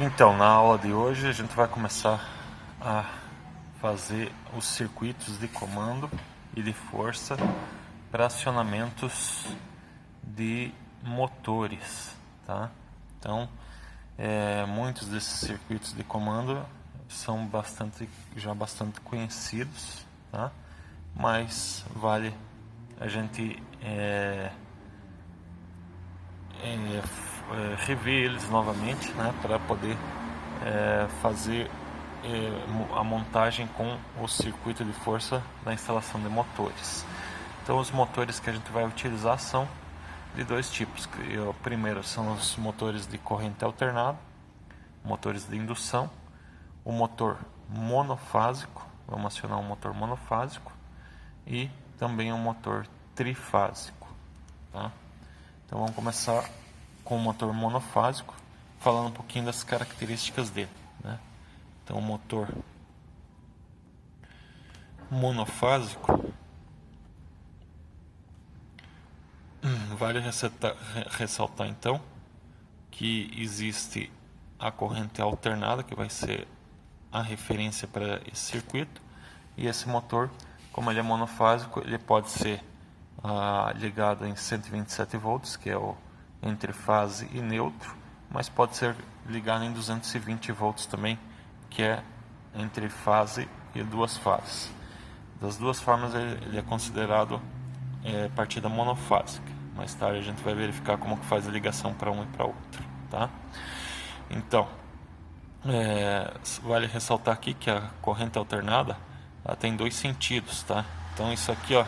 Então, na aula de hoje a gente vai começar a fazer os circuitos de comando e de força para acionamentos de motores, tá? Então, muitos desses circuitos de comando são já bastante conhecidos, tá? Mas vale a gente rever eles novamente, né, para poder fazer a montagem com o circuito de força da instalação de motores. Então, os motores que a gente vai utilizar são de dois tipos. O primeiro são os motores de corrente alternada, motores de indução, o motor monofásico, vamos acionar um motor monofásico, e também um motor trifásico, tá? Então vamos começar com o motor monofásico, falando um pouquinho das características dele, né? Então o motor monofásico, vale ressaltar então que existe a corrente alternada, que vai ser a referência para esse circuito, e esse motor, como ele é monofásico, ele pode ser ligado em 127 volts, que é o entre fase e neutro, mas pode ser ligado em 220 volts também, que é entre fase e duas fases. Das duas formas ele é considerado partida monofásica. Mais tarde a gente vai verificar como que faz a ligação para um e para outro, tá? Então, vale ressaltar aqui que a corrente alternada ela tem dois sentidos, tá? Então isso aqui, ó,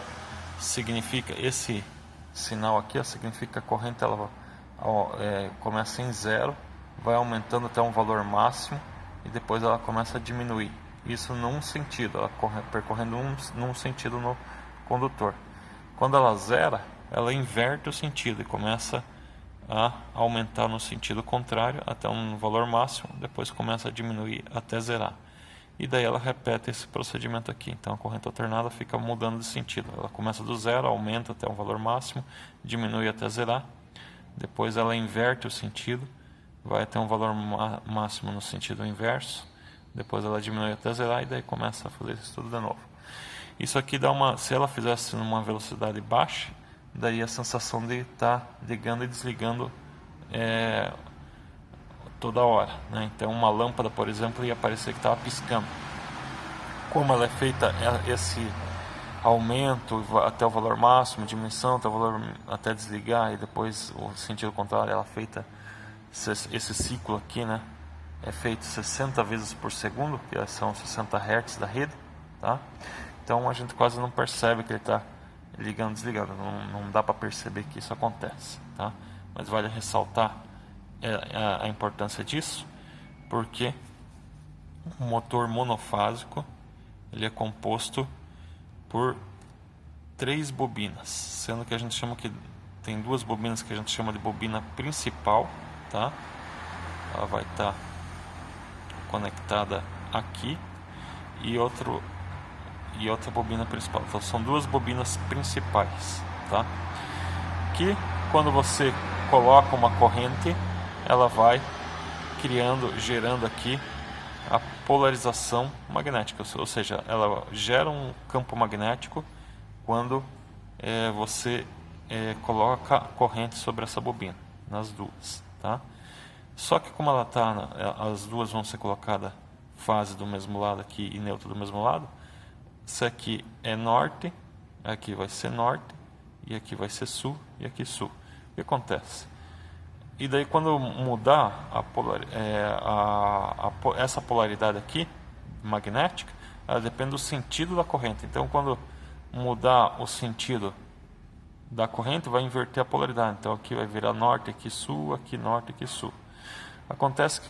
significa, esse sinal aqui, ó, significa que a corrente ela começa em zero, vai aumentando até um valor máximo e depois ela começa a diminuir. Isso num sentido, ela percorrendo num sentido no condutor. Quando ela zera, ela inverte o sentido e começa a aumentar no sentido contrário até um valor máximo, depois começa a diminuir até zerar. E daí ela repete esse procedimento aqui. Então a corrente alternada fica mudando de sentido. Ela começa do zero, aumenta até um valor máximo, diminui até zerar. Depois ela inverte o sentido, vai até um valor máximo no sentido inverso. Depois ela diminui até zerar e daí começa a fazer isso tudo de novo. Isso aqui dá se ela fizesse numa velocidade baixa, daí a sensação de estar ligando e desligando toda hora, né? Então uma lâmpada, por exemplo, ia parecer que estava piscando. Como ela é feita esse aumento até o valor máximo, diminuição até o valor até desligar, e depois o sentido contrário, ela é feita esse ciclo aqui, né? É feito 60 vezes por segundo, que são 60 Hz da rede, tá? Então a gente quase não percebe que ele está ligando, desligando, não dá para perceber que isso acontece, tá? Mas vale ressaltar a importância disso, porque o motor monofásico ele é composto por 3 bobinas, sendo que a gente chama que tem 2 bobinas que a gente chama de bobina principal, tá? Ela vai estar conectada aqui e outra bobina principal. Então são 2 bobinas principais, tá? Que quando você coloca uma corrente, ela vai gerando aqui a polarização magnética, ou seja, ela gera um campo magnético quando você coloca corrente sobre essa bobina, nas duas, tá? Só que como ela as duas vão ser colocadas fase do mesmo lado aqui e neutro do mesmo lado, isso aqui é norte, aqui vai ser norte, e aqui vai ser sul, e aqui sul. O que acontece? E daí quando mudar essa polaridade aqui, magnética, ela depende do sentido da corrente. Então quando mudar o sentido da corrente, vai inverter a polaridade. Então aqui vai virar norte, aqui sul, aqui norte, aqui sul. Acontece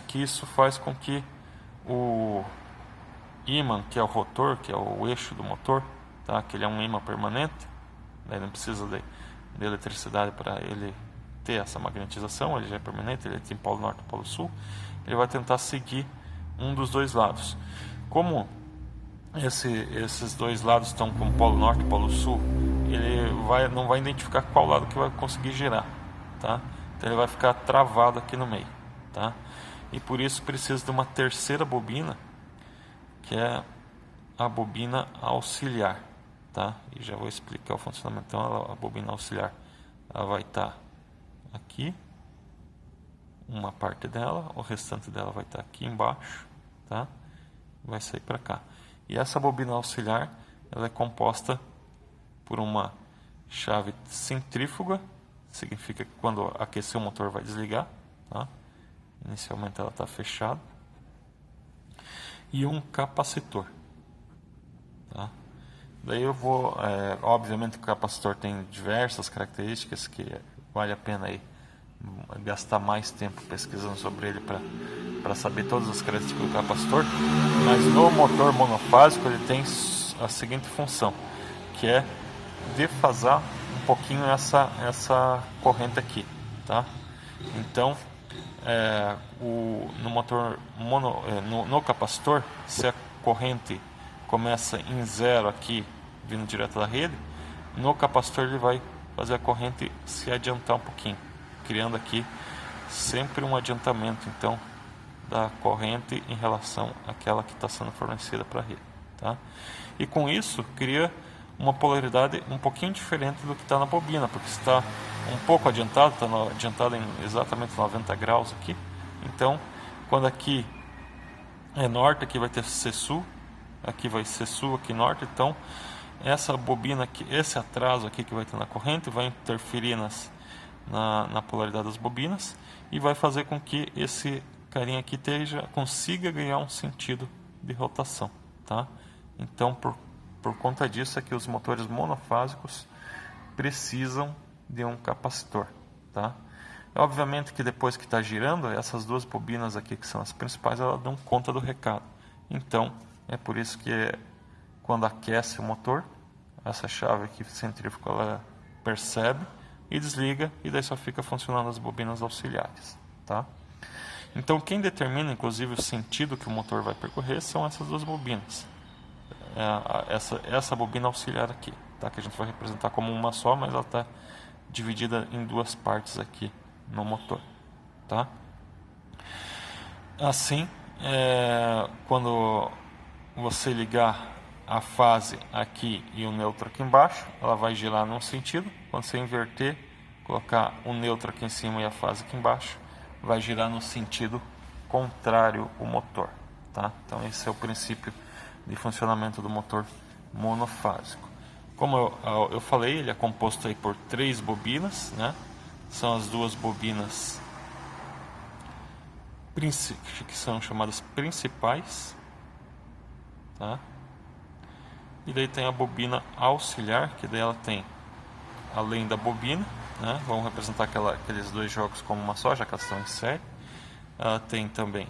que isso faz com que o ímã, que é o rotor, que é o eixo do motor, tá? Que ele é um ímã permanente, daí não precisa de eletricidade para ele ter essa magnetização, ele já é permanente, ele tem polo norte e polo sul, ele vai tentar seguir um dos dois lados. Como esses dois lados estão com polo norte e polo sul, ele não vai identificar qual lado que vai conseguir girar, tá? Então ele vai ficar travado aqui no meio, tá? e por isso precisa de uma terceira bobina, que é a bobina auxiliar, tá? E já vou explicar o funcionamento. Então a bobina auxiliar, ela vai estar aqui, uma parte dela, o restante dela vai estar aqui embaixo, tá? Vai sair para cá. E essa bobina auxiliar, ela é composta por uma chave centrífuga, significa que quando aquecer o motor vai desligar, tá? Inicialmente ela está fechada, e um capacitor, tá? Daí eu vou, obviamente o capacitor tem diversas características que vale a pena aí gastar mais tempo pesquisando sobre ele para saber todas as características do capacitor, mas no motor monofásico ele tem a seguinte função, que é defasar um pouquinho essa corrente aqui, tá? Então no motor no capacitor, se a corrente começa em zero aqui, vindo direto da rede, no capacitor ele vai fazer a corrente se adiantar um pouquinho, criando aqui sempre um adiantamento então da corrente em relação àquela que está sendo fornecida para a rede, tá? E com isso cria uma polaridade um pouquinho diferente do que está na bobina, porque está um pouco adiantado, está adiantado em exatamente 90 graus aqui. Então, quando aqui é norte, aqui vai ter ser sul, aqui vai ser sul, aqui norte. Então, essa bobina aqui, esse atraso aqui que vai ter na corrente, vai interferir na polaridade das bobinas e vai fazer com que esse carinha aqui consiga ganhar um sentido de rotação, tá? Então, por conta disso é que os motores monofásicos precisam de um capacitor, tá? Obviamente que depois que está girando, essas duas bobinas aqui, que são as principais, elas dão conta do recado. Então, é por isso que quando aquece o motor, essa chave aqui centrífuga ela percebe e desliga, e daí só fica funcionando as bobinas auxiliares, tá? Então, quem determina, inclusive, o sentido que o motor vai percorrer são essas duas bobinas. Essa bobina auxiliar aqui, tá? Que a gente vai representar como uma só, mas ela está dividida em duas partes aqui no motor, tá? Assim, quando você ligar a fase aqui e o neutro aqui embaixo, ela vai girar num sentido. Quando você inverter, colocar o neutro aqui em cima e a fase aqui embaixo, vai girar no sentido contrário o motor, tá? Então esse é o princípio de funcionamento do motor monofásico. Como eu falei, ele é composto aí por 3 bobinas, né? São as duas bobinas que são chamadas principais, tá? E daí tem a bobina auxiliar, que daí ela tem, além da bobina, né? Vamos representar aqueles dois jogos como uma só, já que elas estão em série. Ela tem também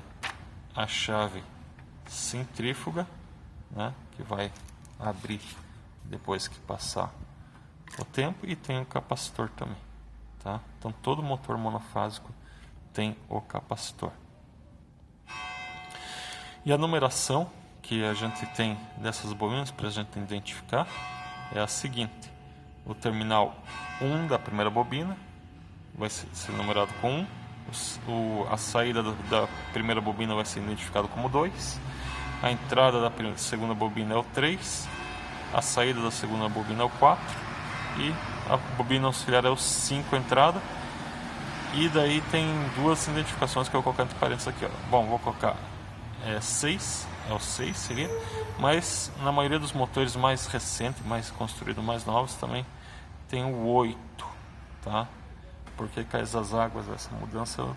a chave centrífuga, né? Que vai abrir depois que passar o tempo, e tem o capacitor também, tá? Então todo motor monofásico tem o capacitor. E a numeração que a gente tem dessas bobinas para a gente identificar é a seguinte: o terminal 1 da primeira bobina vai ser numerado com 1, a saída da primeira bobina vai ser identificado como 2, a entrada da segunda bobina é o 3, a saída da segunda bobina é o 4 e a bobina auxiliar é o 5 entrada. E daí tem duas identificações que eu vou colocar entre parênteses aqui, ó. Bom, vou colocar 6, é o 6 seria, mas na maioria dos motores mais recentes, mais construídos, mais novos, também tem o 8, tá? Porque cai as águas, essa mudança, eu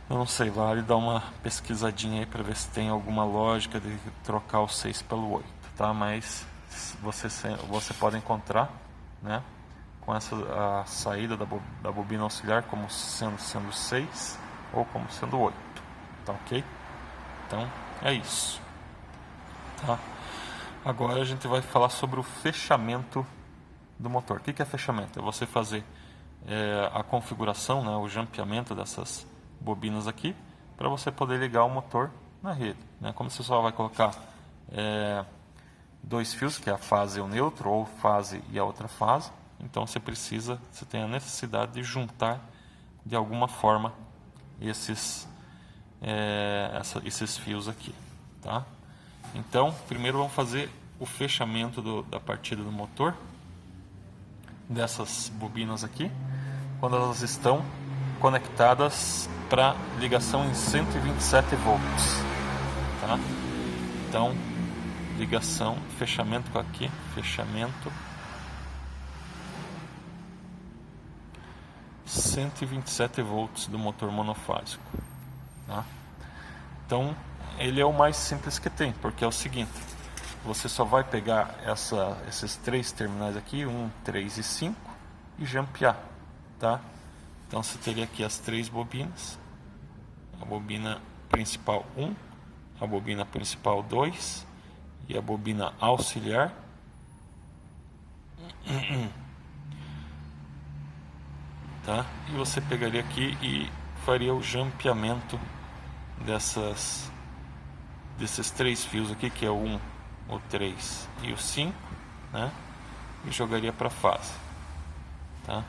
não sei, vale dar uma pesquisadinha aí para ver se tem alguma lógica de trocar o 6 pelo 8, tá? Mas você pode encontrar, né, com a saída da bobina auxiliar como sendo 6 ou como sendo 8, tá ok? Então é isso, tá? Agora a gente vai falar sobre o fechamento do motor. O que é fechamento? É você fazer a configuração, né, o jampeamento dessas bobinas aqui, para você poder ligar o motor na rede, né? Como você só vai colocar 2 fios, que é a fase e o neutro, ou fase e a outra fase, então você tem a necessidade de juntar de alguma forma esses fios aqui, tá? Então, primeiro vamos fazer o fechamento da partida do motor dessas bobinas aqui, quando elas estão conectadas para ligação em 127 volts, tá? Então, ligação, fechamento aqui, fechamento 127 volts do motor monofásico, tá? Então, ele é o mais simples que tem, porque é o seguinte: você só vai pegar esses três terminais aqui, 1, 3 e 5, e jampear, tá? Então você teria aqui as três bobinas, a bobina principal 1, a bobina principal 2 e a bobina auxiliar. Tá? E você pegaria aqui e faria o jampeamento desses três fios aqui, que é o 1, o 3 e o 5, né? E jogaria para fase, tá?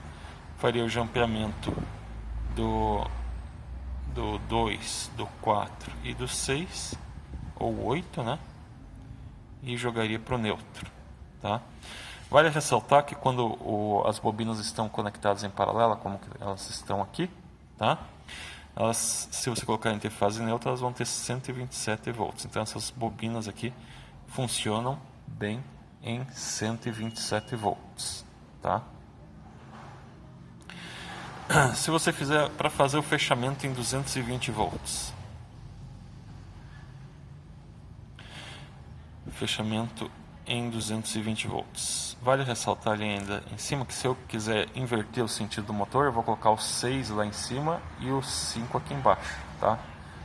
Faria o jampeamento do 2, do 4 e do 6 ou 8, né? E jogaria para o neutro, tá? Vale ressaltar que quando as bobinas estão conectadas em paralelo, como que elas estão aqui, tá? Se você colocar em fase neutra, elas vão ter 127 volts. Então essas bobinas aqui funcionam bem em 127 volts, tá? Se você fizer para fazer o fechamento em 220 volts, fechamento em 220 volts, vale ressaltar ali ainda em cima que se eu quiser inverter o sentido do motor, eu vou colocar o 6 lá em cima e o 5 aqui embaixo, tá?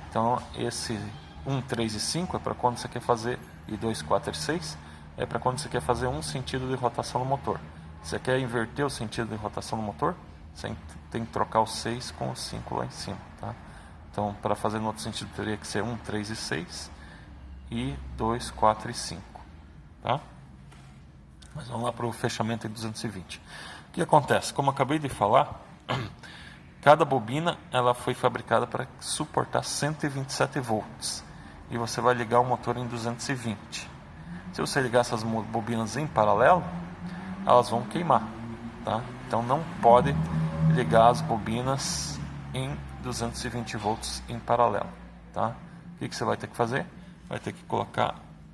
Então esse 1, 3 e 5 é para quando você quer fazer, e 2, 4 e 6 é para quando você quer fazer um sentido de rotação no motor. Se você quer inverter o sentido de rotação no motor, você tem que trocar o 6 com o 5 lá em cima, tá? Então, para fazer no outro sentido, teria que ser 1, 3 e 6 e 2, 4 e 5, tá? Mas vamos lá para o fechamento em 220. O que acontece? Como eu acabei de falar, cada bobina ela foi fabricada para suportar 127 volts. E você vai ligar o motor em 220. Se você ligar essas bobinas em paralelo, elas vão queimar, tá? Então não pode ligar as bobinas em 220 volts em paralelo, tá? O que você vai ter que fazer? Vai ter que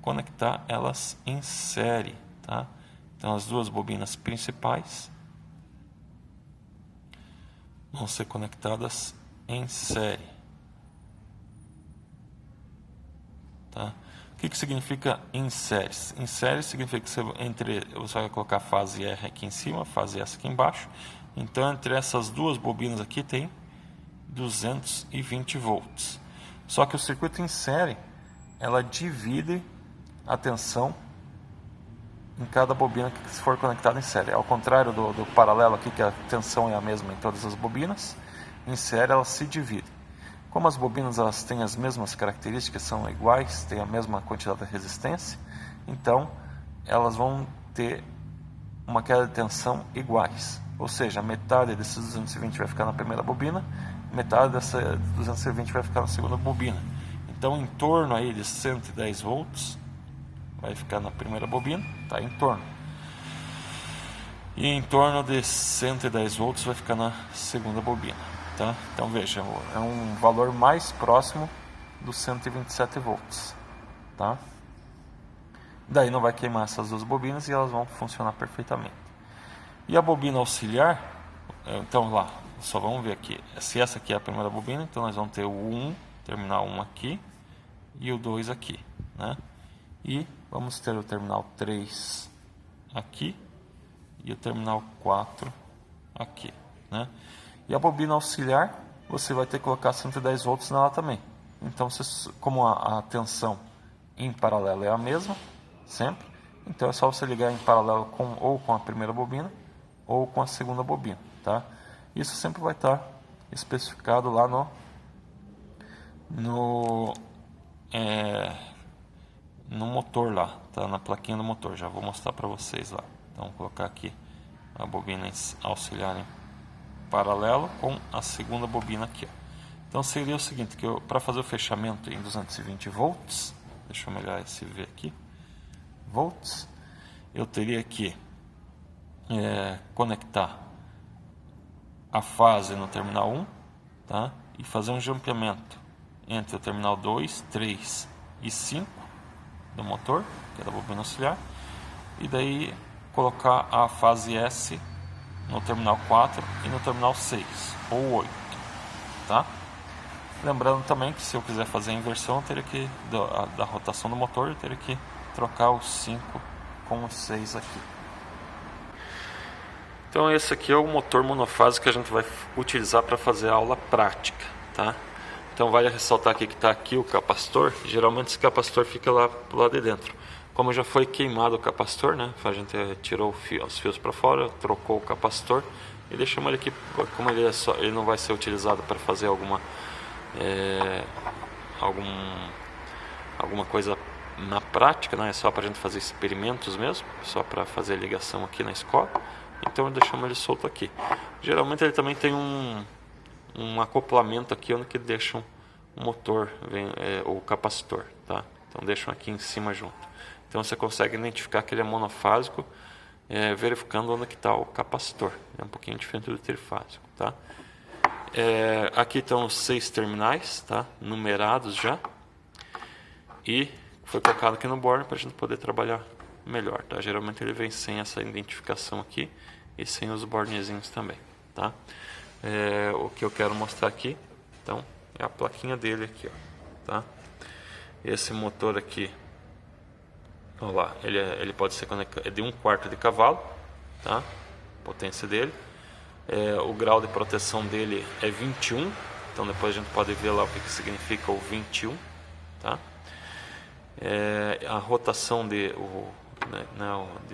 conectar elas em série, tá? Então as duas bobinas principais vão ser conectadas em série, tá? O que significa em série? Em série significa que você vai colocar a fase R aqui em cima, a fase S aqui embaixo. Então entre essas duas bobinas aqui tem 220 volts. Só que o circuito em série, ela divide a tensão em cada bobina que for conectada em série. Ao contrário do paralelo aqui, que a tensão é a mesma em todas as bobinas, em série ela se divide. Como as bobinas elas têm as mesmas características, são iguais, têm a mesma quantidade de resistência, então elas vão ter uma queda de tensão iguais. Ou seja, metade desses 220 vai ficar na primeira bobina, metade dessa 220 vai ficar na segunda bobina. Então em torno aí de 110 volts vai ficar na primeira bobina, tá? Em torno. E em torno de 110 volts vai ficar na segunda bobina, tá? Então veja, é um valor mais próximo dos 127 volts, tá? Daí não vai queimar essas duas bobinas e elas vão funcionar perfeitamente. E a bobina auxiliar, então lá, só vamos ver aqui. Se essa aqui é a primeira bobina, então nós vamos ter o 1, terminal 1 aqui, e o 2 aqui, né? E vamos ter o terminal 3 aqui e o terminal 4 aqui, né? E a bobina auxiliar, você vai ter que colocar 110 volts nela também. Então, como a tensão em paralelo é a mesma, sempre, então é só você ligar em paralelo ou com a primeira bobina ou com a segunda bobina, tá? Isso sempre vai estar especificado lá no motor lá, tá? Na plaquinha do motor, já vou mostrar para vocês lá. Então vou colocar aqui a bobina auxiliar em paralelo com a segunda bobina aqui, ó. Então seria o seguinte, que para fazer o fechamento em 220 volts, deixa eu melhorar esse V aqui, volts, eu teria que conectar a fase no terminal 1, tá? E fazer um jampeamento entre o terminal 2, 3 e 5 do motor, que é da bobina auxiliar, e daí colocar a fase S no terminal 4 e no terminal 6 ou 8, tá? Lembrando também que se eu quiser fazer a inversão, eu teria que da rotação do motor, eu teria que trocar os 5 com os 6 aqui. Então esse aqui é o motor monofásico que a gente vai utilizar para fazer a aula prática, tá? Então vale ressaltar aqui que está aqui o capacitor. Geralmente esse capacitor fica lá pro lado de dentro. Como já foi queimado o capacitor, né? A gente tirou os fios para fora, trocou o capacitor e deixamos ele aqui. Como ele não vai ser utilizado para fazer alguma coisa na prática, né? É só para a gente fazer experimentos mesmo, só para fazer ligação aqui na escola. Então deixamos ele solto aqui. Geralmente ele também tem um acoplamento aqui onde que deixam o motor, o capacitor, tá? Então deixam aqui em cima junto. Então você consegue identificar que ele é monofásico, verificando onde que está o capacitor. É um pouquinho diferente do trifásico, tá? Aqui estão os 6 terminais, tá? Numerados já, e foi colocado aqui no board para a gente poder trabalhar melhor, tá? Geralmente ele vem sem essa identificação aqui e sem os bornezinhos também, tá? O que eu quero mostrar aqui, então, é a plaquinha dele aqui, ó, tá? Esse motor aqui, olha lá, ele pode ser conectado, é de 1/4 de cavalo, tá? Potência dele. O grau de proteção dele é 21, então depois a gente pode ver lá o que significa o 21, tá? A rotação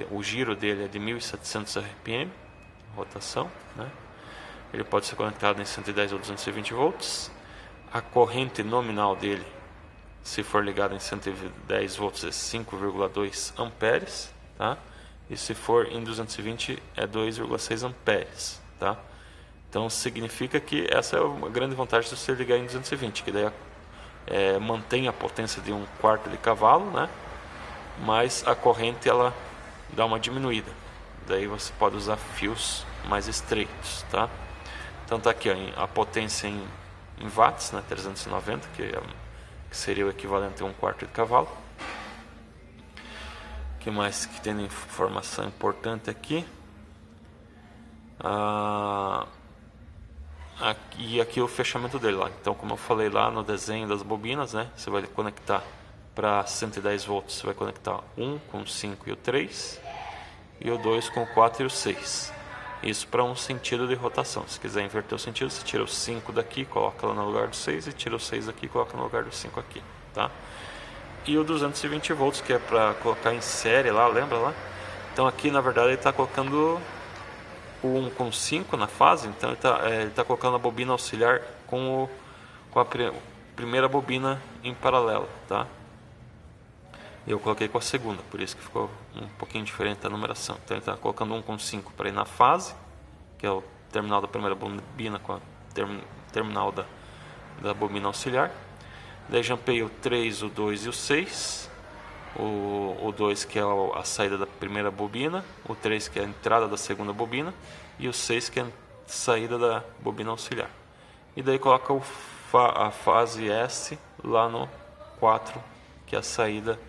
o giro dele é de 1700 RPM, rotação, né? Ele pode ser conectado em 110 ou 220 volts. A corrente nominal dele, se for ligado em 110 volts, é 5,2 amperes, tá? E se for em 220 é 2,6 amperes, tá? Então significa que essa é uma grande vantagem de você ligar em 220, que daí mantém a potência de 1/4 de cavalo, né? Mas a corrente ela dá uma diminuída. Daí você pode usar fios mais estreitos, tá? Então tá aqui, ó, a potência em watts, né? 390, que seria o equivalente a 1/4 de cavalo. O que mais que tem de informação importante aqui? Aqui o fechamento dele lá. Então, como eu falei lá no desenho das bobinas, né? Você vai conectar para 110 volts, você vai conectar 1 com o 5 e o 3, e o 2 com o 4 e o 6. Isso para um sentido de rotação. Se quiser inverter o sentido, você tira o 5 daqui, coloca lá no lugar do 6, e tira o 6 daqui e coloca no lugar do 5 aqui, tá? E o 220 volts, que é para colocar em série lá, lembra lá? Então aqui na verdade ele está colocando o 1 com 5 na fase, então ele está colocando a bobina auxiliar com a primeira bobina em paralelo, tá? Eu coloquei com a segunda, por isso que ficou um pouquinho diferente a numeração. Então ele está colocando 1 com 5 para ir na fase, que é o terminal da primeira bobina com o terminal da bobina auxiliar. Daí jampei o 3, o 2 e o 6. O 2 que é a saída da primeira bobina, o 3 que é a entrada da segunda bobina e o 6 que é a saída da bobina auxiliar. E daí coloca a fase S lá no 4, que é a saída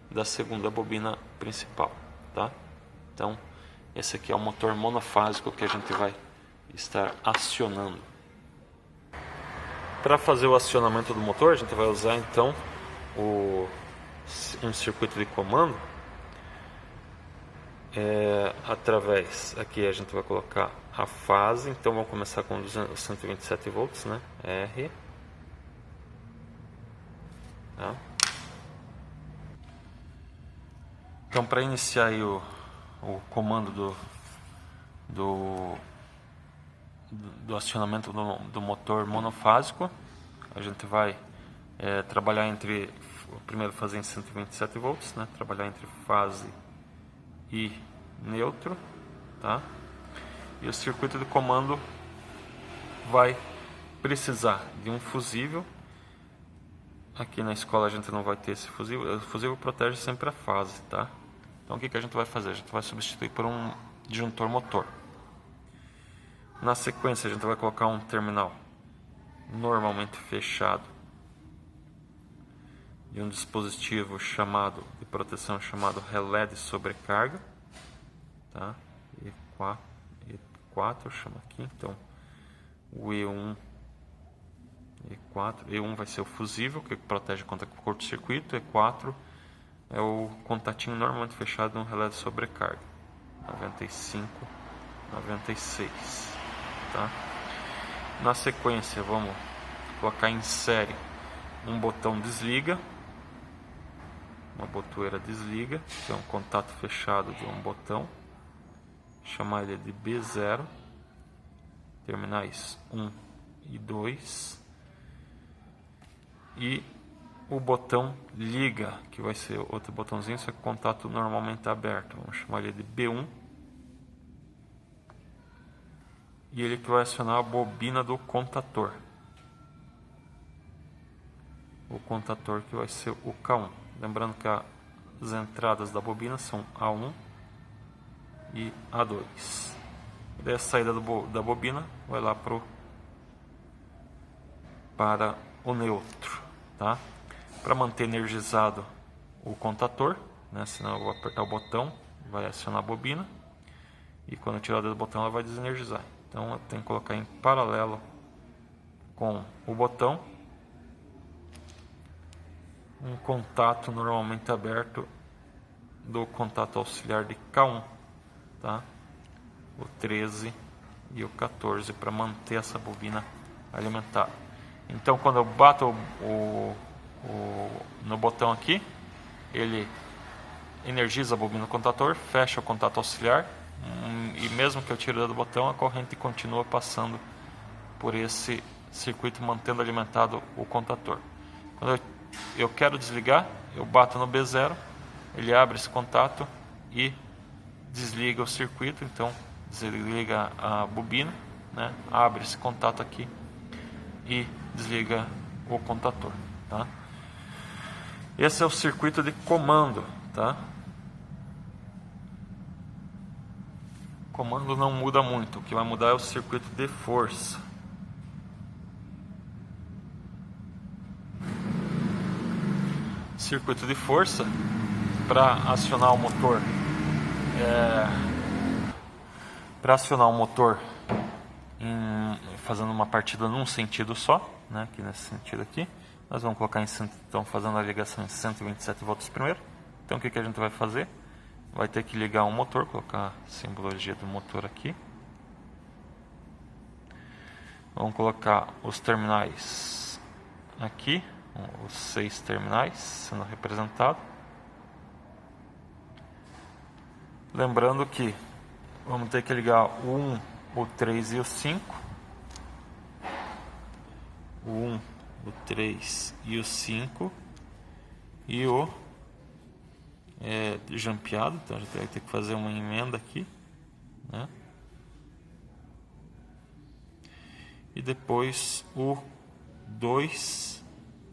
da segunda bobina principal, tá? Então esse aqui é o motor monofásico que a gente vai estar acionando. Para fazer o acionamento do motor, a gente vai usar então um circuito de comando. Através, aqui a gente vai colocar a fase, então vamos começar com 127 volts, né? R, tá? Então para iniciar aí o comando do acionamento do motor monofásico, a gente vai trabalhar primeiro fazer em 127 volts, né? Trabalhar entre fase e neutro, tá? E o circuito de comando vai precisar de um fusível, aqui na escola a gente não vai ter esse fusível. O fusível protege sempre a fase, tá? Então o que a gente vai fazer? A gente vai substituir por um disjuntor motor. Na sequência a gente vai colocar um terminal normalmente fechado de um dispositivo de proteção chamado relé de sobrecarga, tá? E4 chama aqui, então o E1, E4 vai ser o fusível que protege contra curto-circuito, E4 é o contatinho normalmente fechado de um relé de sobrecarga, 95, 96, tá? Na sequência vamos colocar em série um botão desliga, uma botoeira desliga, que é um contato fechado de um botão, chamar ele de B0, terminais 1 e 2, e o botão liga, que vai ser outro botãozinho, só que contato normalmente aberto, vamos chamar ele de B1, e ele que vai acionar a bobina do contator, o contator que vai ser o K1. Lembrando que as entradas da bobina são A1 e A2. E daí a saída da bobina vai lá para o neutro, tá? Para manter energizado o contator, né? Senão eu vou apertar o botão, vai acionar a bobina, e quando eu tirar do botão ela vai desenergizar. Então eu tenho que colocar em paralelo com o botão um contato normalmente aberto do contato auxiliar de K1, tá? O 13 e o 14, para manter essa bobina alimentada. Então quando eu bato no botão aqui, ele energiza a bobina do contator, fecha o contato auxiliar, e mesmo que eu tire do botão, a corrente continua passando por esse circuito, mantendo alimentado o contator. Quando eu quero desligar, eu bato no B0, ele abre esse contato e desliga o circuito, então desliga a bobina, né? Abre esse contato aqui e desliga o contator, tá? Esse é o circuito de comando, tá? O comando não muda muito, o que vai mudar é o circuito de força. Circuito de força, para acionar o motor, fazendo uma partida num sentido só, né, aqui nesse sentido aqui, nós vamos colocar então fazendo a ligação em 127 volts primeiro. Então o que a gente vai fazer? Vai ter que ligar um motor, colocar a simbologia do motor aqui. Vamos colocar os terminais aqui, os 6 terminais sendo representados. Lembrando que vamos ter que ligar o 1, o 3 e o 5. O 1, o 3 e o 5. E o jampeado, então a gente vai ter que fazer uma emenda aqui, né? E depois o 2,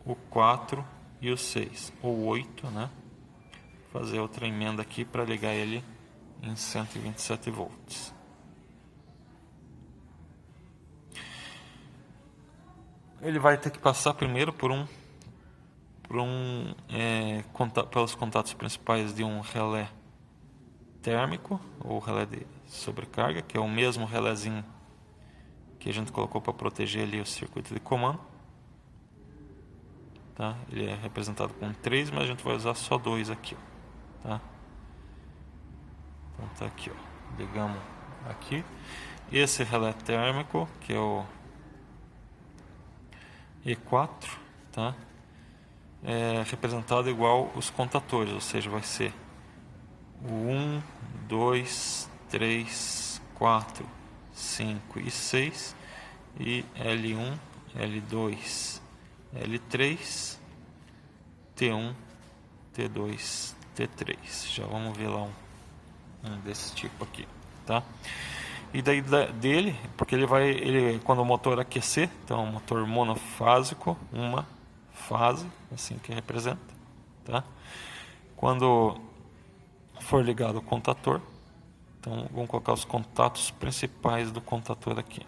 o 4 e o 6, ou 8, né? Fazer outra emenda aqui para ligar ele em 127 volts. Ele vai ter que passar primeiro pelos contatos principais de um relé térmico, ou relé de sobrecarga, que é o mesmo relézinho que a gente colocou para proteger ali o circuito de comando, tá? Ele é representado com 3, mas a gente vai usar só 2 aqui, tá? Então tá aqui, ó. Ligamos aqui. Esse relé térmico, que é o E4, tá? É representado igual os contadores, ou seja, vai ser o 1, 2, 3, 4, 5 e 6, e L1, L2, L3, T1, T2, T3. Já vamos ver lá um desse tipo aqui, tá? E daí dele, porque quando o motor aquecer, então motor monofásico, uma fase, assim que representa, tá? Quando for ligado o contator, então vamos colocar os contatos principais do contator aqui.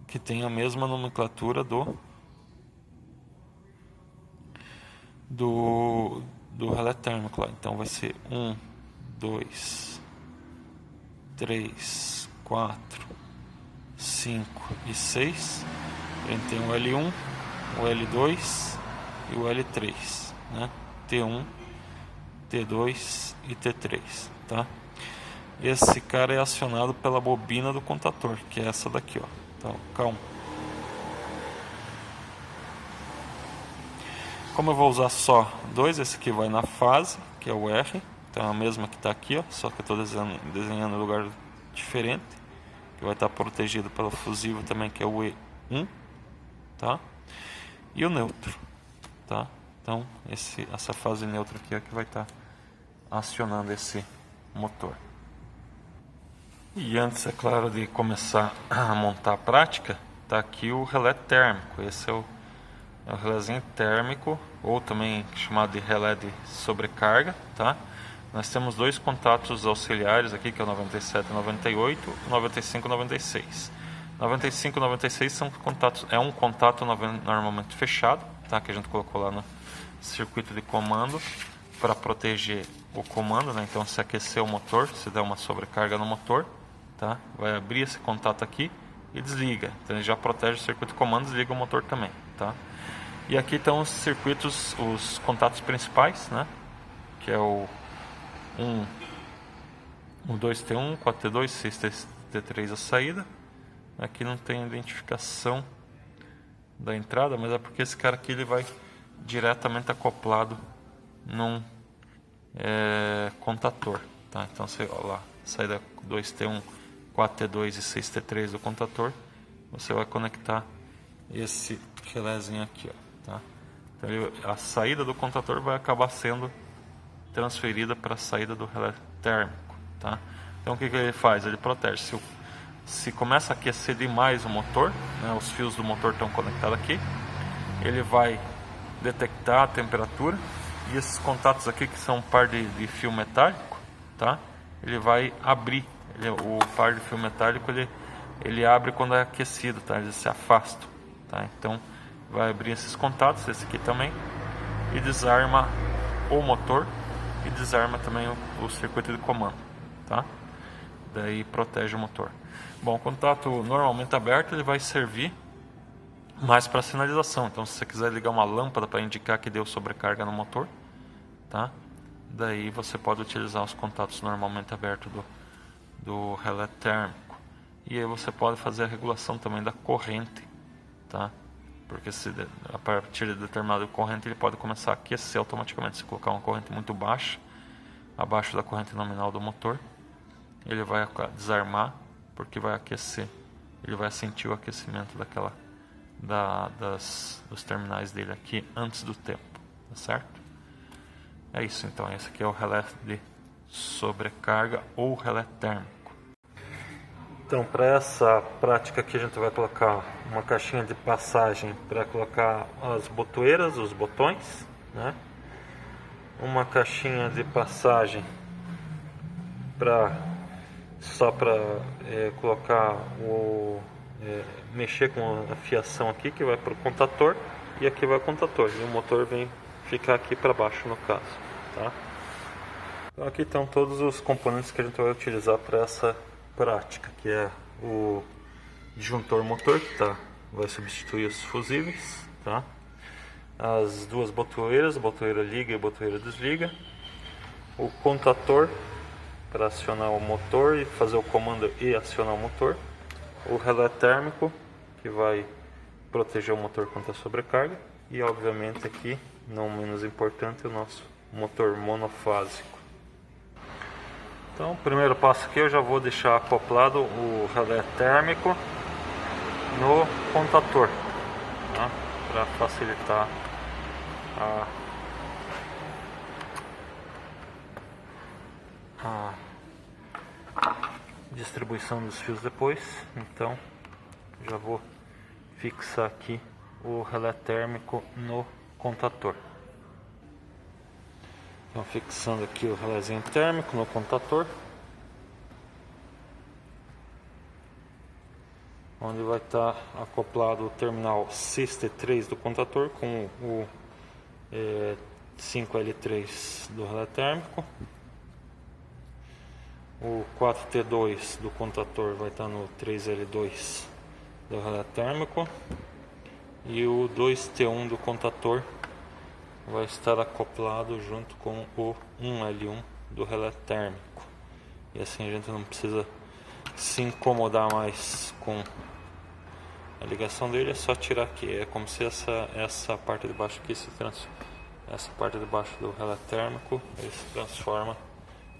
Que tem a mesma nomenclatura do relé térmico lá. Então vai ser 1, 2, 3, 4, 5 e 6. A gente tem o L1, o L2 e o L3, né? T1, T2 e T3, tá? Esse cara é acionado pela bobina do contator, que é essa daqui, ó. Então, K1. Como eu vou usar só dois, esse aqui vai na fase, que é o R. Então é a mesma que está aqui, ó, só que eu estou desenhando em lugar diferente. Que vai estar protegido pelo fusível também, que é o E1. Tá? E o neutro. Tá? Então essa fase neutra aqui é que vai estar acionando esse motor. E antes, é claro, de começar a montar a prática, está aqui o relé térmico. Esse é o relézinho térmico, ou também chamado de relé de sobrecarga, tá? Nós temos dois contatos auxiliares aqui, que é o 97 e 98, 95 e 96. 95 e 96 são contatos, é um contato normalmente fechado, tá? Que a gente colocou lá no circuito de comando para proteger o comando, né? Então, se aquecer o motor, se der uma sobrecarga no motor, tá? Vai abrir esse contato aqui e desliga. Então ele já protege o circuito de comando, desliga o motor também, tá? E aqui estão os circuitos, os contatos principais, né? Que é o 2T1, 4T2, 6T3 a saída. Aqui não tem identificação da entrada, mas é porque esse cara aqui ele vai diretamente acoplado num contator, tá? Então você, ó lá, saída 2T1, 4T2 e 6T3 do contator, você vai conectar esse relézinho aqui, ó, tá? Então a saída do contator vai acabar sendo transferida para a saída do relé térmico, tá? Então o que ele faz? Ele protege. Se começa a aquecer demais o motor, né, os fios do motor estão conectados aqui, ele vai detectar a temperatura, e esses contatos aqui, que são um par de fio metálico, tá? Ele vai abrir. O par de fio metálico ele abre quando é aquecido, tá? Eles se afastam, tá? Então vai abrir esses contatos, esse aqui também, e desarma o motor e desarma também o circuito de comando, tá? Daí protege o motor. Bom, o contato normalmente aberto ele vai servir mais para sinalização. Então, se você quiser ligar uma lâmpada para indicar que deu sobrecarga no motor, tá? Daí você pode utilizar os contatos normalmente abertos do relé térmico. E aí você pode fazer a regulação também da corrente, tá? Porque a partir de determinada corrente ele pode começar a aquecer automaticamente. Se colocar uma corrente muito baixa, abaixo da corrente nominal do motor, ele vai desarmar, porque vai aquecer. Ele vai sentir o aquecimento dos terminais dele aqui antes do tempo, tá certo? É isso, então esse aqui é o relé de sobrecarga ou relé térmico. Então, para essa prática aqui a gente vai colocar uma caixinha de passagem para colocar as botoeiras, os botões, né? Uma caixinha de passagem só para colocar mexer com a fiação aqui, que vai para o contator, e aqui vai o contator, e o motor vem ficar aqui para baixo no caso, tá? Então aqui estão todos os componentes que a gente vai utilizar para essa prática, que é o disjuntor motor, que vai substituir os fusíveis, tá? As duas botoeiras, botoeira liga e botoeira desliga, o contator para acionar o motor e fazer o comando e acionar o motor, o relé térmico, que vai proteger o motor contra a sobrecarga, e obviamente aqui, não menos importante, o nosso motor monofásico. Então, o primeiro passo aqui eu já vou deixar acoplado o relé térmico no contator, tá? Para facilitar a distribuição dos fios depois. Então já vou fixar aqui o relé térmico no contator. Então, fixando aqui o relézinho térmico no contator, onde vai estar acoplado o terminal 6T3 do contator com o 5L3 do relé térmico. O 4T2 do contator vai estar no 3L2 do relé térmico. E o 2T1 do contator vai estar acoplado junto com o 1L1 do relé térmico. E assim a gente não precisa se incomodar mais com a ligação dele, é só tirar aqui. É como se essa parte de baixo aqui essa parte de baixo do relé térmico ele se transforma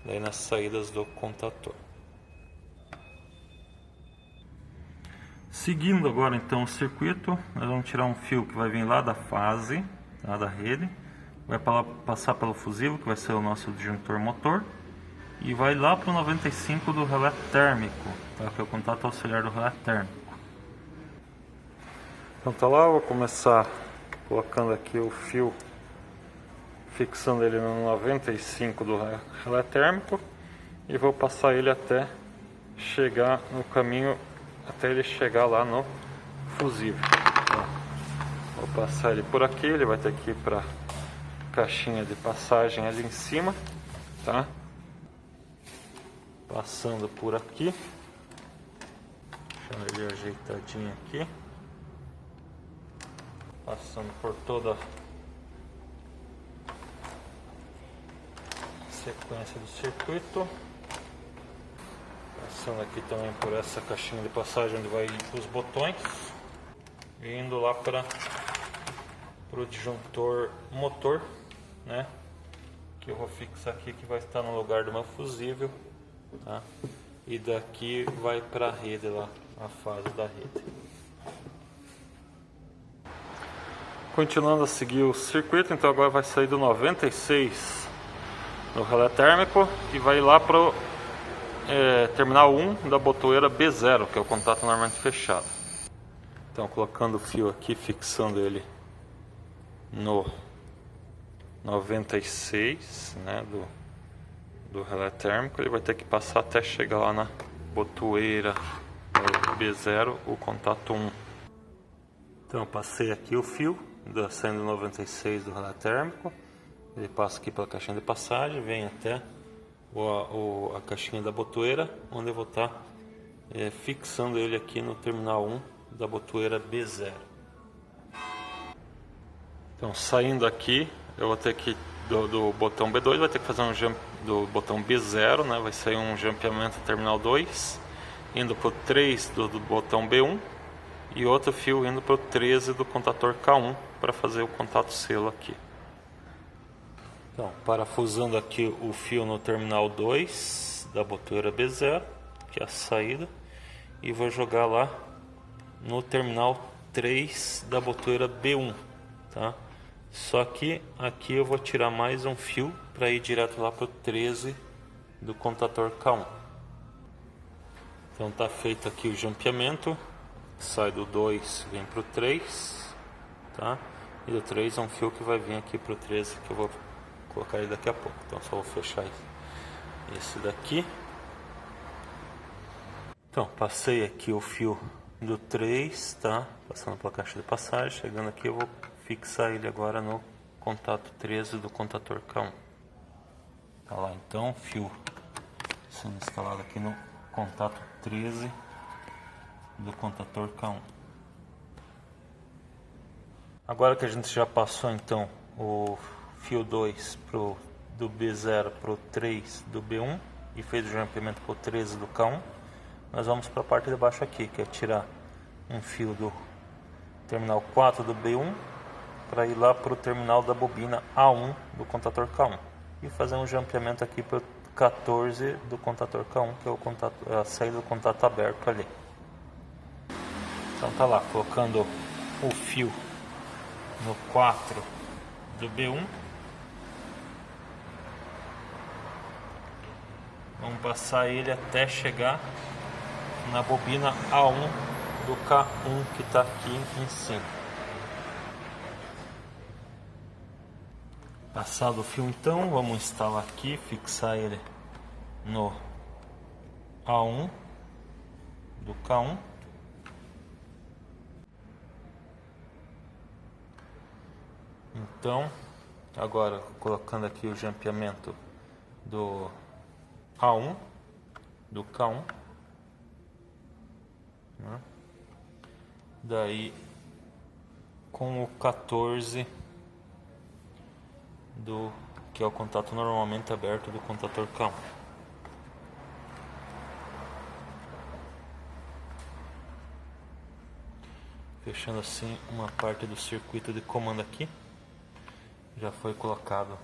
daí nas saídas do contator. Seguindo agora então o circuito, nós vamos tirar um fio que vai vir lá da fase, lá da rede, vai passar pelo fusível, que vai ser o nosso disjuntor motor, e vai lá para o 95 do relé térmico, tá? Que é o contato auxiliar do relé térmico. Então tá lá, eu vou começar colocando aqui o fio, fixando ele no 95 do relé térmico, e vou passar ele até chegar no caminho, até ele chegar lá no fusível. Então, vou passar ele por aqui, ele vai ter que ir para caixinha de passagem ali em cima, tá? Passando por aqui, deixando ele ajeitadinho aqui, passando por toda a sequência do circuito, passando aqui também por essa caixinha de passagem onde vai os botões, e indo lá para o disjuntor motor, né? Que eu vou fixar aqui, que vai estar no lugar do meu fusível, tá? E daqui vai para a rede lá, a fase da rede. Continuando a seguir o circuito, então agora vai sair do 96 no relé térmico e vai lá para o terminal 1 da botoeira B0, que é o contato normalmente fechado. Então, colocando o fio aqui, fixando ele no 96, né, do relé térmico, ele vai ter que passar até chegar lá na botoeira B0, o contato 1. Então, passei aqui o fio, saindo do 96 do relé térmico, ele passa aqui pela caixinha de passagem, vem até a caixinha da botoeira, onde eu vou estar fixando ele aqui no terminal 1 da botoeira B0. Então, saindo aqui, eu vou ter que do botão B2, vai ter que fazer um jump do botão B0, né? Vai sair um jampeamento terminal 2, indo para o 3 do botão B1 e outro fio indo para o 13 do contator K1 para fazer o contato selo aqui. Então, parafusando aqui o fio no terminal 2 da botoeira B0, que é a saída, e vou jogar lá no terminal 3 da botoeira B1, tá? Só que aqui eu vou tirar mais um fio para ir direto lá para o 13 do contator K1. Então tá feito aqui o jampeamento, sai do 2, vem para o 3, tá? E do 3 é um fio que vai vir aqui para o 13, que eu vou colocar ele daqui a pouco. Então só vou fechar esse daqui. Então, passei aqui o fio do 3, tá? Passando pela caixa de passagem, chegando aqui eu vou fixar ele agora no contato 13 do contator K1. Tá lá então, fio sendo instalado aqui no contato 13 do contator K1. Agora que a gente já passou então o fio 2 do B0 para o 3 do B1 e fez o jampeamento para o 13 do K1, nós vamos para a parte de baixo aqui, que é tirar um fio do terminal 4 do B1 para ir lá para o terminal da bobina A1 do contator K1 e fazer um jampeamento aqui para o 14 do contator K1, que é a saída do contato aberto ali. Então tá lá, colocando o fio no 4 do B1, passar ele até chegar na bobina A1 do K1 que está aqui em cima. Passado o fio, então vamos instalar aqui, fixar ele no A1 do K1. Então agora colocando aqui o jampeamento do A1 do K1, né? Daí com o 14 do que é o contato normalmente aberto do contator K1. Fechando assim uma parte do circuito de comando aqui, já foi colocado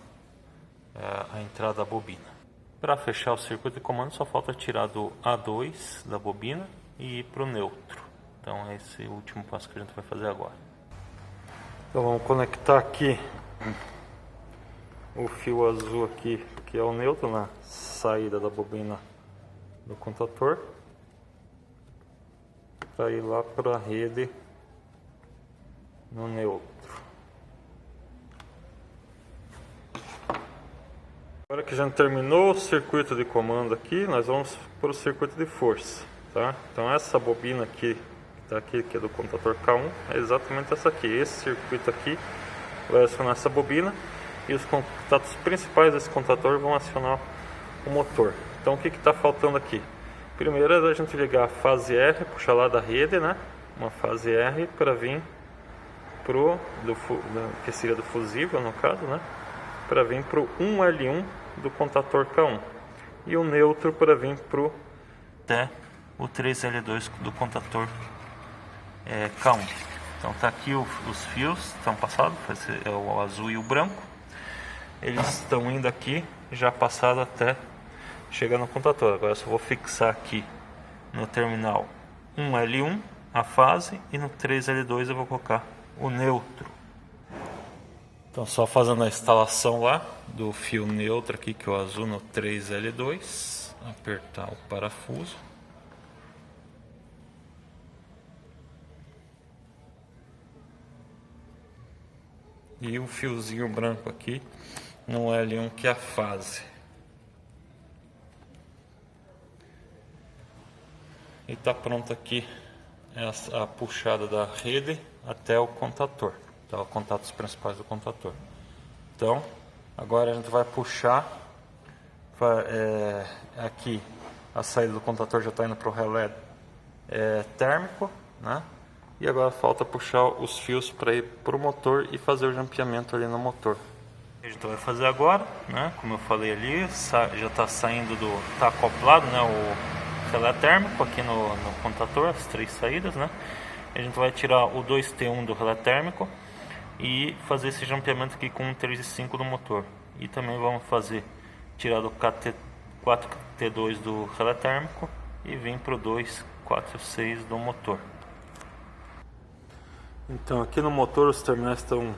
a entrada da bobina. Para fechar o circuito de comando só falta tirar do A2 da bobina e ir para o neutro. Então esse é o último passo que a gente vai fazer agora. Então vamos conectar aqui o fio azul aqui, que é o neutro, na saída da bobina do contator, para ir lá para a rede no neutro. Agora que já terminou o circuito de comando aqui, nós vamos para o circuito de força, tá? Então essa bobina aqui, que está aqui, que é do contator K1, é exatamente essa aqui. Esse circuito aqui vai acionar essa bobina e os contatos principais desse contator vão acionar o motor. Então o que está faltando aqui? Primeiro é a gente ligar a fase R, puxar lá da rede, né? Uma fase R para vir pro que seria do fusível no caso, né? Para vir para o 1L1 do contator K1 e o neutro para vir para até o 3L2 do contator K1. Então tá aqui os fios estão passados, é o azul e o branco. Eles estão indo aqui, já passado até chegar no contator. Agora eu só vou fixar aqui no terminal 1L1 a fase e no 3L2 eu vou colocar o neutro. Então só fazendo a instalação lá do fio neutro aqui, que é o azul, no 3L2, apertar o parafuso. E o fiozinho branco aqui no L1, que é a fase. E está pronto aqui a puxada da rede até o contator. Então, os contatos principais do contator. Então, agora a gente vai puxar. Aqui a saída do contator já está indo para o relé térmico, né? E agora falta puxar os fios para ir para o motor e fazer o jampeamento ali no motor. A gente vai fazer agora, né? Como eu falei ali, já está saindo está acoplado, né? O relé térmico aqui no contator, as 3 saídas, né? A gente vai tirar o 2T1 do relé térmico e fazer esse jampeamento aqui com o 3,5 do motor. E também vamos tirar do 4T2 do relé térmico e vir para o 2,4,6 do motor. Então aqui no motor os terminais estão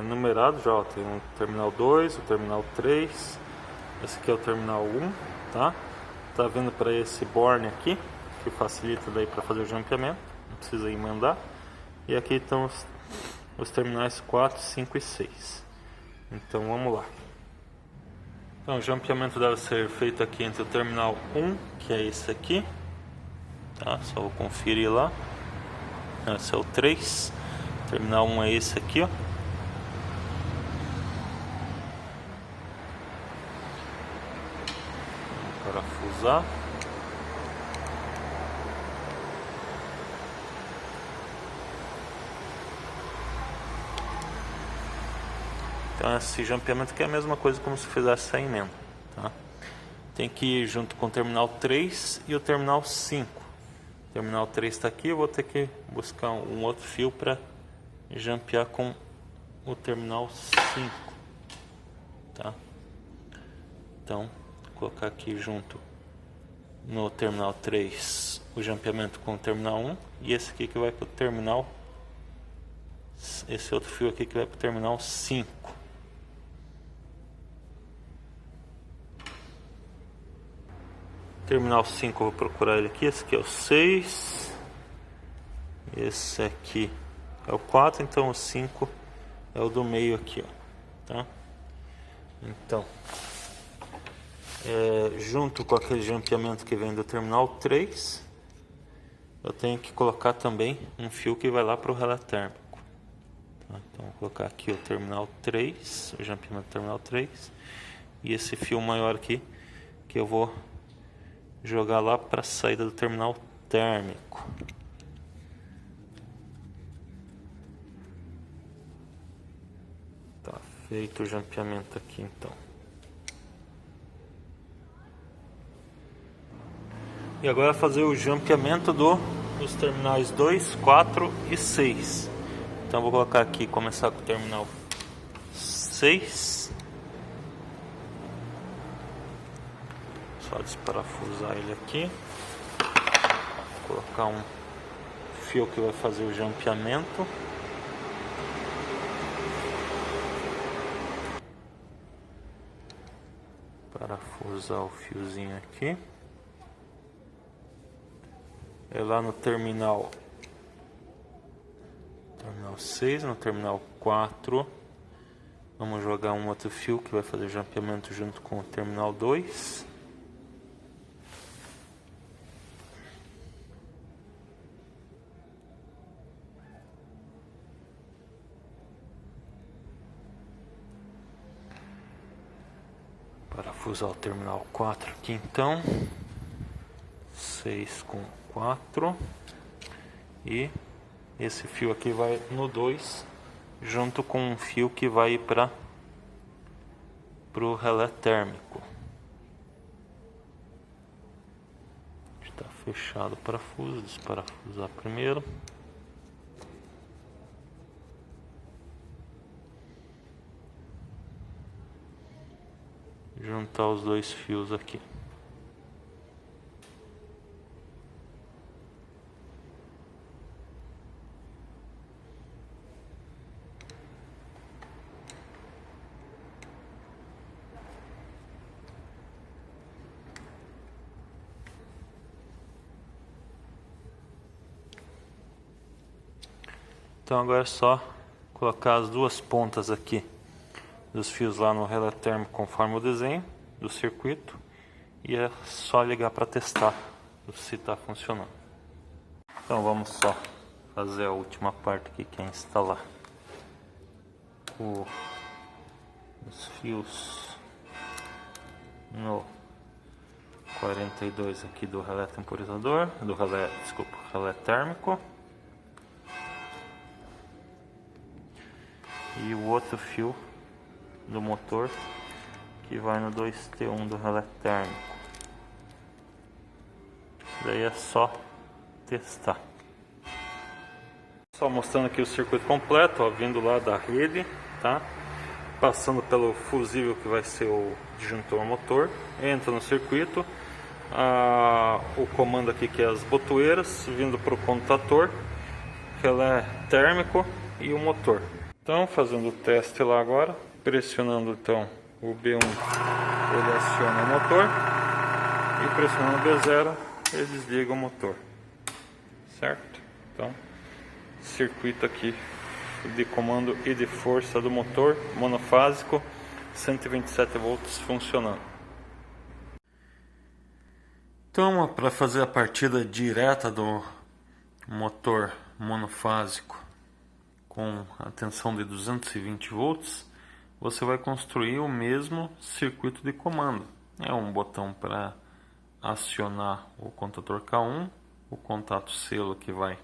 numerados já, ó. Tem o terminal 2, o terminal 3, esse aqui é o terminal 1, tá? Tá vindo para esse borne aqui, que facilita daí para fazer o jampeamento, não precisa emendar. E aqui estão os terminais 4, 5 e 6. Então vamos lá. Então o jampeamento deve ser feito aqui entre o terminal 1, que é esse aqui, tá? Só vou conferir lá. Esse é o 3. O terminal 1 é esse aqui, ó. Vou parafusar. Então esse jampeamento aqui é a mesma coisa como se fizesse a emenda, tá? Tem que ir junto com o terminal 3 e o terminal 5. O terminal 3 está aqui, eu vou ter que buscar um outro fio para jampear com o terminal 5, tá? Então, vou colocar aqui junto no terminal 3 o jampeamento com o terminal 1 e esse aqui que vai para o terminal, esse outro fio aqui que vai para o terminal 5. Terminal 5 eu vou procurar ele aqui. Esse aqui é o 6. Esse aqui é o 4, então o 5 é o do meio aqui, ó, tá? Então, junto com aquele jampeamento que vem do terminal 3, eu tenho que colocar também um fio que vai lá para o relé térmico, tá? Então vou colocar aqui o terminal 3, o jampeamento do terminal 3, e esse fio maior aqui que eu vou jogar lá para a saída do terminal térmico. Tá feito o jampeamento aqui, então. E agora fazer o jampeamento dos terminais 2, 4 e 6. Então vou colocar aqui, começar com o terminal 6. Só desparafusar ele aqui. Colocar um fio que vai fazer o jampeamento. Parafusar o fiozinho aqui. É lá no terminal 6, no terminal 4. Vamos jogar um outro fio que vai fazer o jampeamento junto com o terminal 2. Parafusar o terminal 4 aqui, então 6 com 4, e esse fio aqui vai no 2 junto com um fio que vai para o relé térmico. Está fechado o parafuso, desparafusar primeiro. Juntar os dois fios aqui. Então agora é só colocar as duas pontas aqui dos fios lá no relé térmico conforme o desenho do circuito, e é só ligar para testar se está funcionando. Então vamos só fazer a última parte aqui, que é instalar os fios no 42 aqui do relé temporizador, relé térmico. E o outro fio do motor que vai no 2T1 do relé térmico. Daí é só testar. Só mostrando aqui o circuito completo, ó, vindo lá da rede, tá? Passando pelo fusível que vai ser o disjuntor motor, entra no circuito, o comando aqui que é as botoeiras, vindo para o contator, relé térmico e o motor. Então, fazendo o teste lá agora, pressionando então o B1, ele aciona o motor, e pressionando o B0, ele desliga o motor, certo? Então, circuito aqui de comando e de força do motor monofásico, 127 volts funcionando. Então, para fazer a partida direta do motor monofásico com a tensão de 220 volts, você vai construir o mesmo circuito de comando. É um botão para acionar o contator K1, o contato selo que vai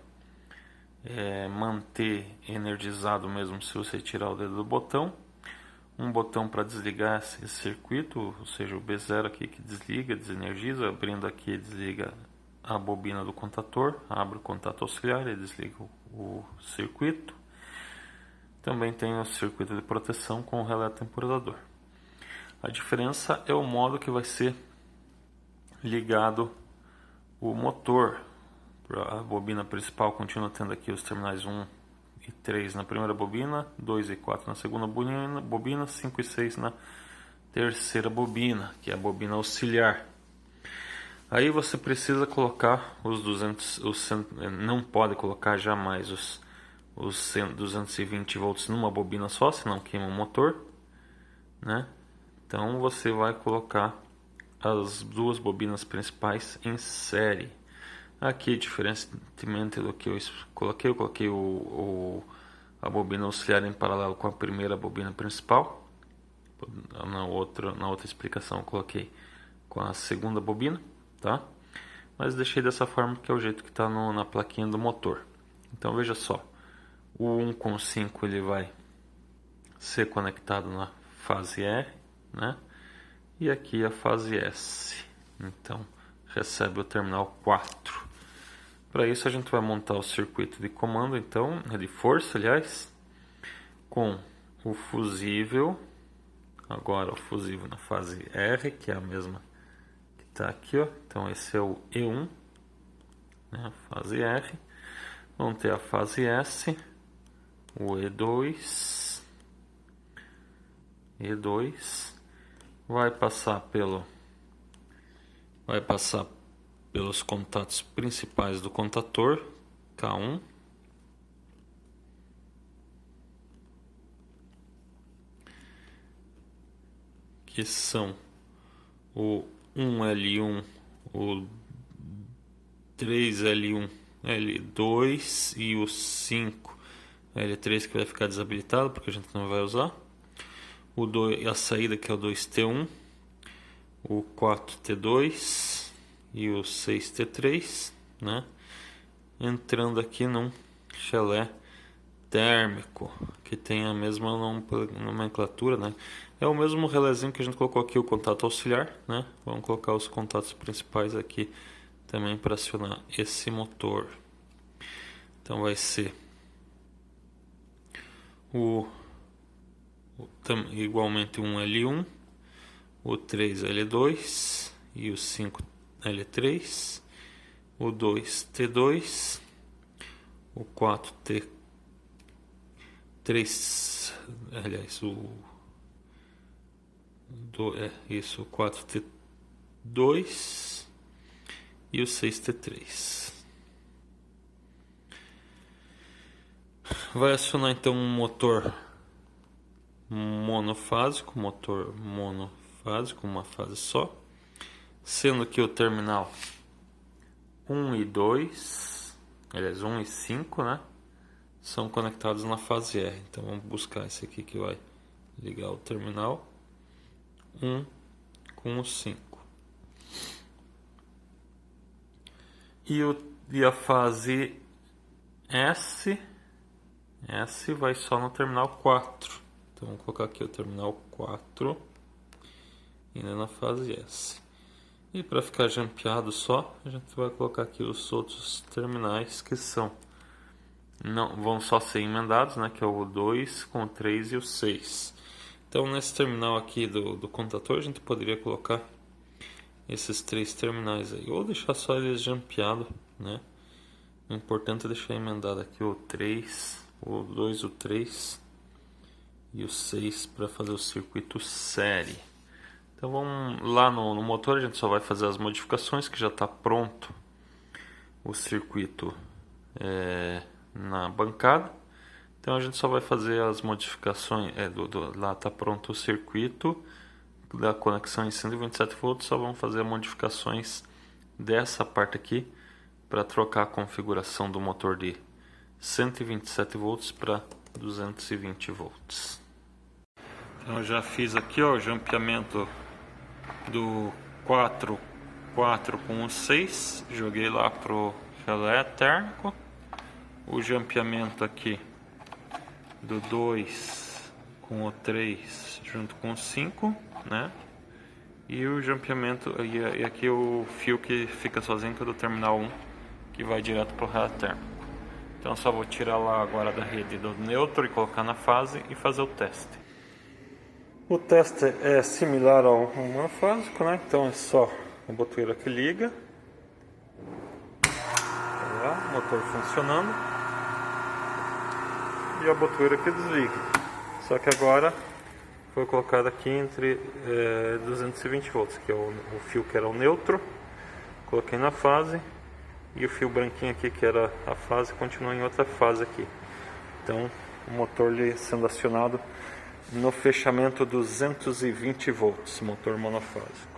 manter energizado mesmo se você tirar o dedo do botão, um botão para desligar esse circuito, ou seja, o B0 aqui que desliga, desenergiza, abrindo aqui desliga a bobina do contator, abre o contato auxiliar e desliga o circuito. Também tem o circuito de proteção com o relé temporizador. A diferença é o modo que vai ser ligado o motor. A bobina principal continua tendo aqui os terminais 1 e 3 na primeira bobina, 2 e 4 na segunda bobina, 5 e 6 na terceira bobina, que é a bobina auxiliar. Aí você precisa colocar os 200, não pode colocar jamais os 220 volts numa bobina só, senão queima o motor, né? Então você vai colocar as duas bobinas principais em série. Aqui, diferentemente do que eu coloquei a bobina auxiliar em paralelo com a primeira bobina principal. Na outra explicação eu coloquei com a segunda bobina, tá? Mas deixei dessa forma que é o jeito que está na plaquinha do motor. Então veja só, o 1.5 ele vai ser conectado na fase R, né? E aqui a fase S. Então recebe o terminal 4. Para isso a gente vai montar o circuito de comando, então, de força, aliás, com o fusível. Agora o fusível na fase R, que é a mesma que está aqui, ó. Então esse é o E1, né? A fase R. Vamos ter a fase S, o E2, vai passar pelos contatos principais do contator, K1, que são o 1L1, o 3L1, L2 e o 5L3 que vai ficar desabilitado porque a gente não vai usar. A saída que é o 2T1, o 4T2 e o 6T3, né? Entrando aqui num chalé térmico que tem a mesma nomenclatura, né? É o mesmo relézinho que a gente colocou aqui, o contato auxiliar, né? Vamos colocar os contatos principais aqui também para acionar esse motor. Então vai ser igualmente um L1, o 3L2 e o 5L3, o 2T2, o 4T3, aliás, o 4T2 e o 6T3. Vai acionar então um motor monofásico, uma fase só, sendo que o terminal 1 e 2, aliás 1 e 5, né, são conectados na fase R. Então vamos buscar esse aqui que vai ligar o terminal 1 com o 5. E a fase S vai só no terminal 4. Então vamos colocar aqui o terminal 4 indo na fase S. E para ficar jampeado só, a gente vai colocar aqui os outros terminais que vão só ser emendados, né, que é o 2 com o 3 e o 6. Então nesse terminal aqui do contator a gente poderia colocar esses 3 terminais aí, ou deixar só eles jampeados, né? O importante é deixar emendado aqui o 3, o 2, o 3 e o 6 para fazer o circuito série. Então vamos lá no motor, a gente só vai fazer as modificações, que já está pronto o circuito na bancada. Então a gente só vai fazer as modificações, lá está pronto o circuito da conexão em 127 volts, só vamos fazer modificações dessa parte aqui para trocar a configuração do motor de 127 volts para 220 volts. Então eu já fiz aqui, ó, o jampeamento do 4 com o 6, joguei lá pro relé térmico. O jampeamento aqui do 2 com o 3 junto com o 5, né? E o jampeamento, e aqui o fio que fica sozinho, que é do terminal 1, que vai direto pro relé térmico. Então só vou tirar lá agora da rede do neutro e colocar na fase e fazer o teste. O teste é similar ao monofásico, né? Então é só a botoeira que liga. Tá lá, o motor funcionando. E a botoeira que desliga. Só que agora foi colocado aqui entre 220 volts, que é o fio que era o neutro, Coloquei na fase e o fio branquinho aqui, que era a fase, continua em outra fase aqui. Então o motor sendo acionado no fechamento 220 volts, motor monofásico.